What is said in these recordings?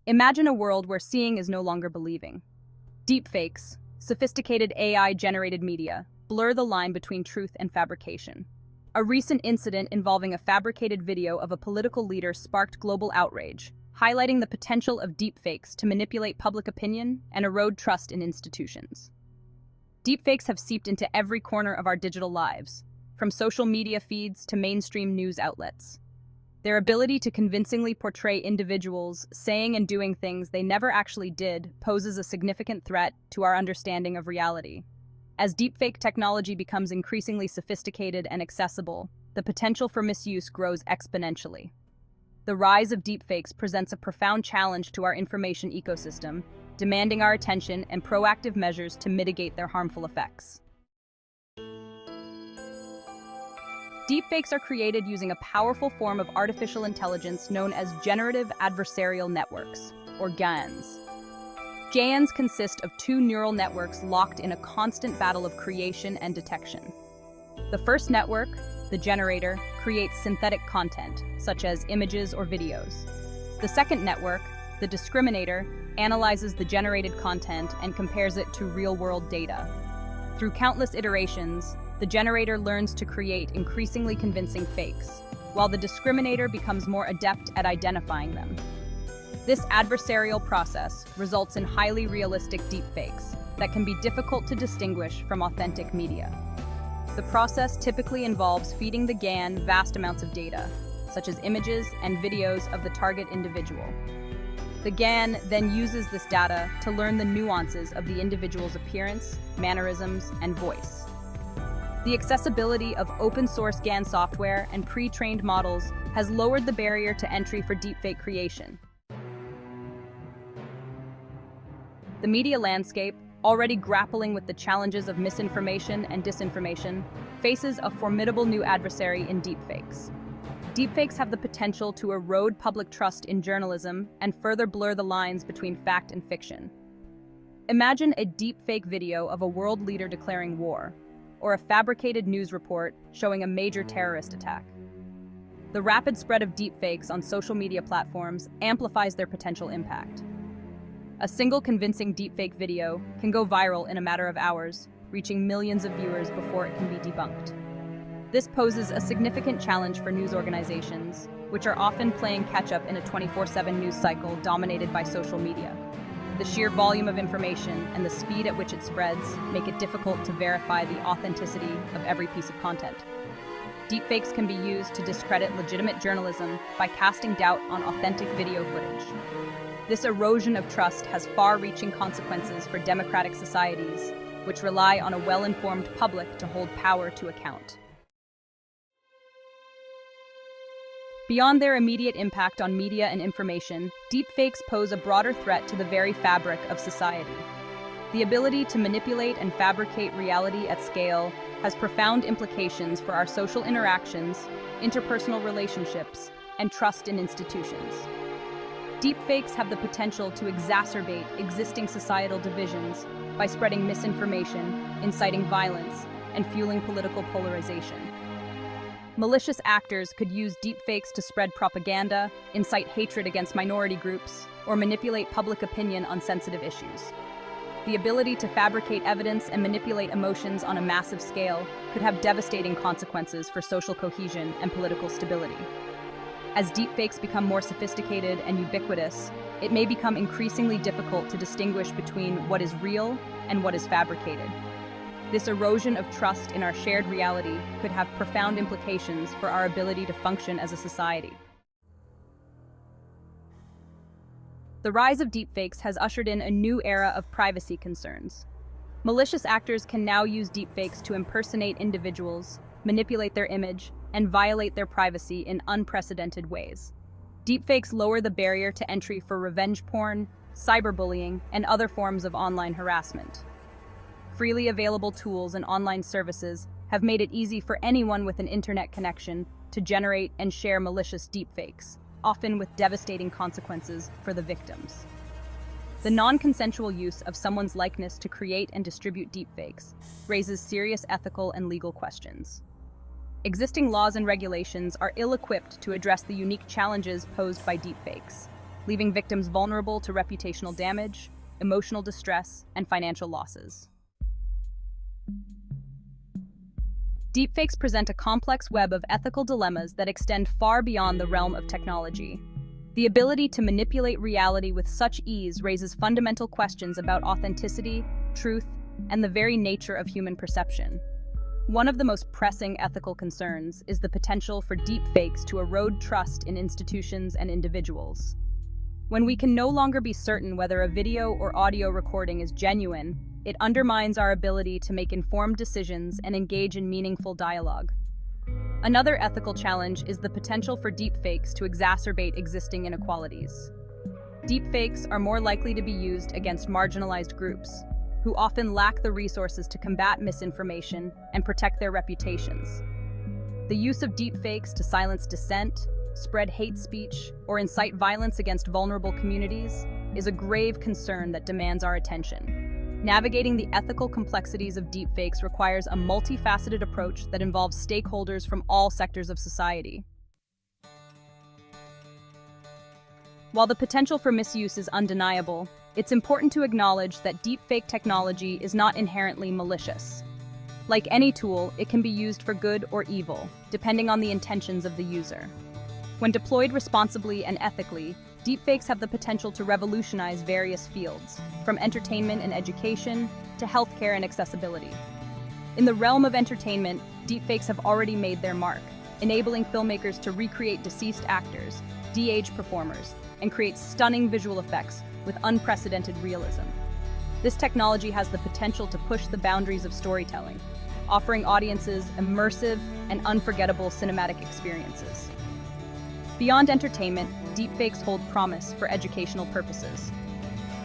Imagine a world where seeing is no longer believing. Deepfakes, sophisticated AI-generated media, blur the line between truth and fabrication. A recent incident involving a fabricated video of a political leader sparked global outrage, highlighting the potential of deepfakes to manipulate public opinion and erode trust in institutions. Deepfakes have seeped into every corner of our digital lives, from social media feeds to mainstream news outlets. Their ability to convincingly portray individuals saying and doing things they never actually did poses a significant threat to our understanding of reality. As deepfake technology becomes increasingly sophisticated and accessible, the potential for misuse grows exponentially. The rise of deepfakes presents a profound challenge to our information ecosystem, demanding our attention and proactive measures to mitigate their harmful effects. Deepfakes are created using a powerful form of artificial intelligence known as generative adversarial networks, or GANs. GANs consist of two neural networks locked in a constant battle of creation and detection. The first network, the generator, creates synthetic content, such as images or videos. The second network, the discriminator, analyzes the generated content and compares it to real-world data. Through countless iterations, the generator learns to create increasingly convincing fakes, while the discriminator becomes more adept at identifying them. This adversarial process results in highly realistic deepfakes that can be difficult to distinguish from authentic media. The process typically involves feeding the GAN vast amounts of data, such as images and videos of the target individual. The GAN then uses this data to learn the nuances of the individual's appearance, mannerisms, and voice. The accessibility of open-source GAN software and pre-trained models has lowered the barrier to entry for deepfake creation. The media landscape, already grappling with the challenges of misinformation and disinformation, faces a formidable new adversary in deepfakes. Deepfakes have the potential to erode public trust in journalism and further blur the lines between fact and fiction. Imagine a deepfake video of a world leader declaring war, or a fabricated news report showing a major terrorist attack. The rapid spread of deepfakes on social media platforms amplifies their potential impact. A single convincing deepfake video can go viral in a matter of hours, reaching millions of viewers before it can be debunked. This poses a significant challenge for news organizations, which are often playing catch-up in a 24/7 news cycle dominated by social media. The sheer volume of information and the speed at which it spreads make it difficult to verify the authenticity of every piece of content. Deepfakes can be used to discredit legitimate journalism by casting doubt on authentic video footage. This erosion of trust has far-reaching consequences for democratic societies, which rely on a well-informed public to hold power to account. Beyond their immediate impact on media and information, deepfakes pose a broader threat to the very fabric of society. The ability to manipulate and fabricate reality at scale has profound implications for our social interactions, interpersonal relationships, and trust in institutions. Deepfakes have the potential to exacerbate existing societal divisions by spreading misinformation, inciting violence, and fueling political polarization. Malicious actors could use deepfakes to spread propaganda, incite hatred against minority groups, or manipulate public opinion on sensitive issues. The ability to fabricate evidence and manipulate emotions on a massive scale could have devastating consequences for social cohesion and political stability. As deepfakes become more sophisticated and ubiquitous, it may become increasingly difficult to distinguish between what is real and what is fabricated. This erosion of trust in our shared reality could have profound implications for our ability to function as a society. The rise of deepfakes has ushered in a new era of privacy concerns. Malicious actors can now use deepfakes to impersonate individuals, manipulate their image, and violate their privacy in unprecedented ways. Deepfakes lower the barrier to entry for revenge porn, cyberbullying, and other forms of online harassment. Freely available tools and online services have made it easy for anyone with an internet connection to generate and share malicious deepfakes, often with devastating consequences for the victims. The non-consensual use of someone's likeness to create and distribute deepfakes raises serious ethical and legal questions. Existing laws and regulations are ill-equipped to address the unique challenges posed by deepfakes. leaving victims vulnerable to reputational damage, emotional distress, and financial losses. Deepfakes present a complex web of ethical dilemmas that extend far beyond the realm of technology. The ability to manipulate reality with such ease raises fundamental questions about authenticity, truth, and the very nature of human perception. One of the most pressing ethical concerns is the potential for deepfakes to erode trust in institutions and individuals. When we can no longer be certain whether a video or audio recording is genuine, it undermines our ability to make informed decisions and engage in meaningful dialogue. Another ethical challenge is the potential for deepfakes to exacerbate existing inequalities. Deepfakes are more likely to be used against marginalized groups, who often lack the resources to combat misinformation and protect their reputations. The use of deepfakes to silence dissent, spread hate speech, or incite violence against vulnerable communities is a grave concern that demands our attention. Navigating the ethical complexities of deepfakes requires a multifaceted approach that involves stakeholders from all sectors of society. While the potential for misuse is undeniable, it's important to acknowledge that deepfake technology is not inherently malicious. Like any tool, it can be used for good or evil, depending on the intentions of the user. When deployed responsibly and ethically, deepfakes have the potential to revolutionize various fields, from entertainment and education to healthcare and accessibility. In the realm of entertainment, deepfakes have already made their mark, enabling filmmakers to recreate deceased actors, de-age performers, and create stunning visual effects with unprecedented realism. This technology has the potential to push the boundaries of storytelling, offering audiences immersive and unforgettable cinematic experiences. Beyond entertainment, deepfakes hold promise for educational purposes.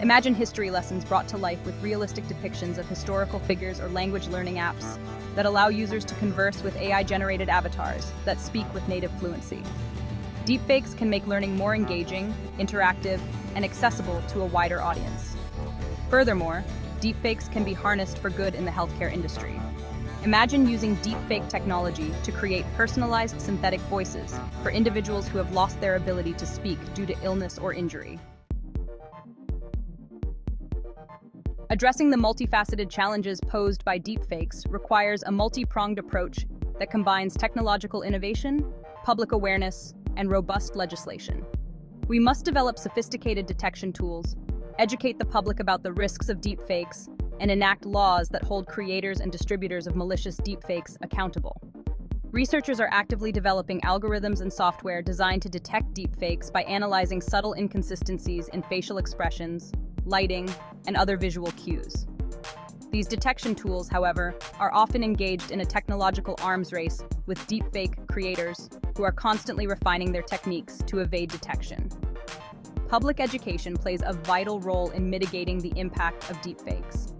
Imagine history lessons brought to life with realistic depictions of historical figures or language learning apps that allow users to converse with AI-generated avatars that speak with native fluency. Deepfakes can make learning more engaging, interactive, and accessible to a wider audience. Furthermore, deepfakes can be harnessed for good in the healthcare industry. Imagine using deepfake technology to create personalized synthetic voices for individuals who have lost their ability to speak due to illness or injury. Addressing the multifaceted challenges posed by deepfakes requires a multi-pronged approach that combines technological innovation, public awareness, and robust legislation. We must develop sophisticated detection tools, educate the public about the risks of deepfakes, and enact laws that hold creators and distributors of malicious deepfakes accountable. Researchers are actively developing algorithms and software designed to detect deepfakes by analyzing subtle inconsistencies in facial expressions, lighting, and other visual cues. These detection tools, however, are often engaged in a technological arms race with deepfake creators who are constantly refining their techniques to evade detection. Public education plays a vital role in mitigating the impact of deepfakes.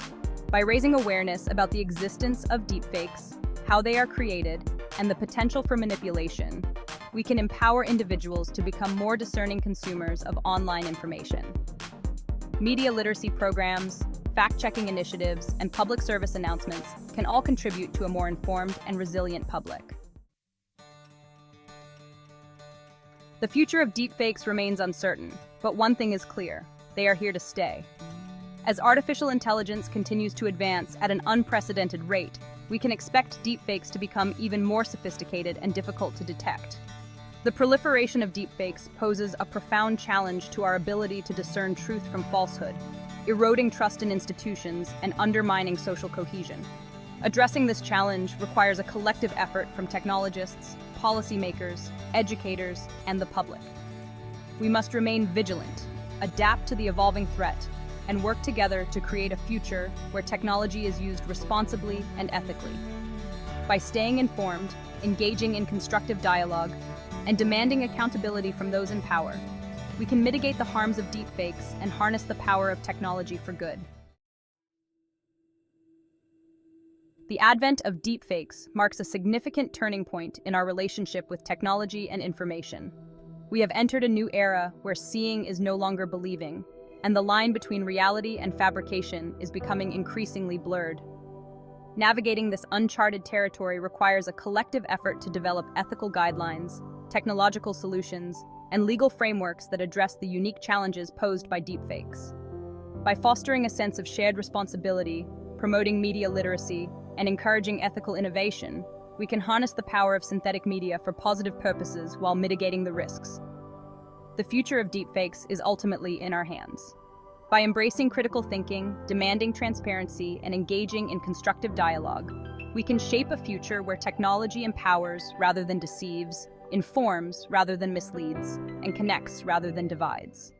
By raising awareness about the existence of deepfakes, how they are created, and the potential for manipulation, we can empower individuals to become more discerning consumers of online information. Media literacy programs, fact-checking initiatives, and public service announcements can all contribute to a more informed and resilient public. The future of deepfakes remains uncertain, but one thing is clear: they are here to stay. As artificial intelligence continues to advance at an unprecedented rate, we can expect deepfakes to become even more sophisticated and difficult to detect. The proliferation of deepfakes poses a profound challenge to our ability to discern truth from falsehood, eroding trust in institutions and undermining social cohesion. Addressing this challenge requires a collective effort from technologists, policymakers, educators, and the public. We must remain vigilant, adapt to the evolving threat, and work together to create a future where technology is used responsibly and ethically. By staying informed, engaging in constructive dialogue, and demanding accountability from those in power, we can mitigate the harms of deepfakes and harness the power of technology for good. The advent of deepfakes marks a significant turning point in our relationship with technology and information. We have entered a new era where seeing is no longer believing, and the line between reality and fabrication is becoming increasingly blurred. Navigating this uncharted territory requires a collective effort to develop ethical guidelines, technological solutions, and legal frameworks that address the unique challenges posed by deepfakes. By fostering a sense of shared responsibility, promoting media literacy, and encouraging ethical innovation, we can harness the power of synthetic media for positive purposes while mitigating the risks. The future of deepfakes is ultimately in our hands. By embracing critical thinking, demanding transparency, and engaging in constructive dialogue, we can shape a future where technology empowers rather than deceives, informs rather than misleads, and connects rather than divides.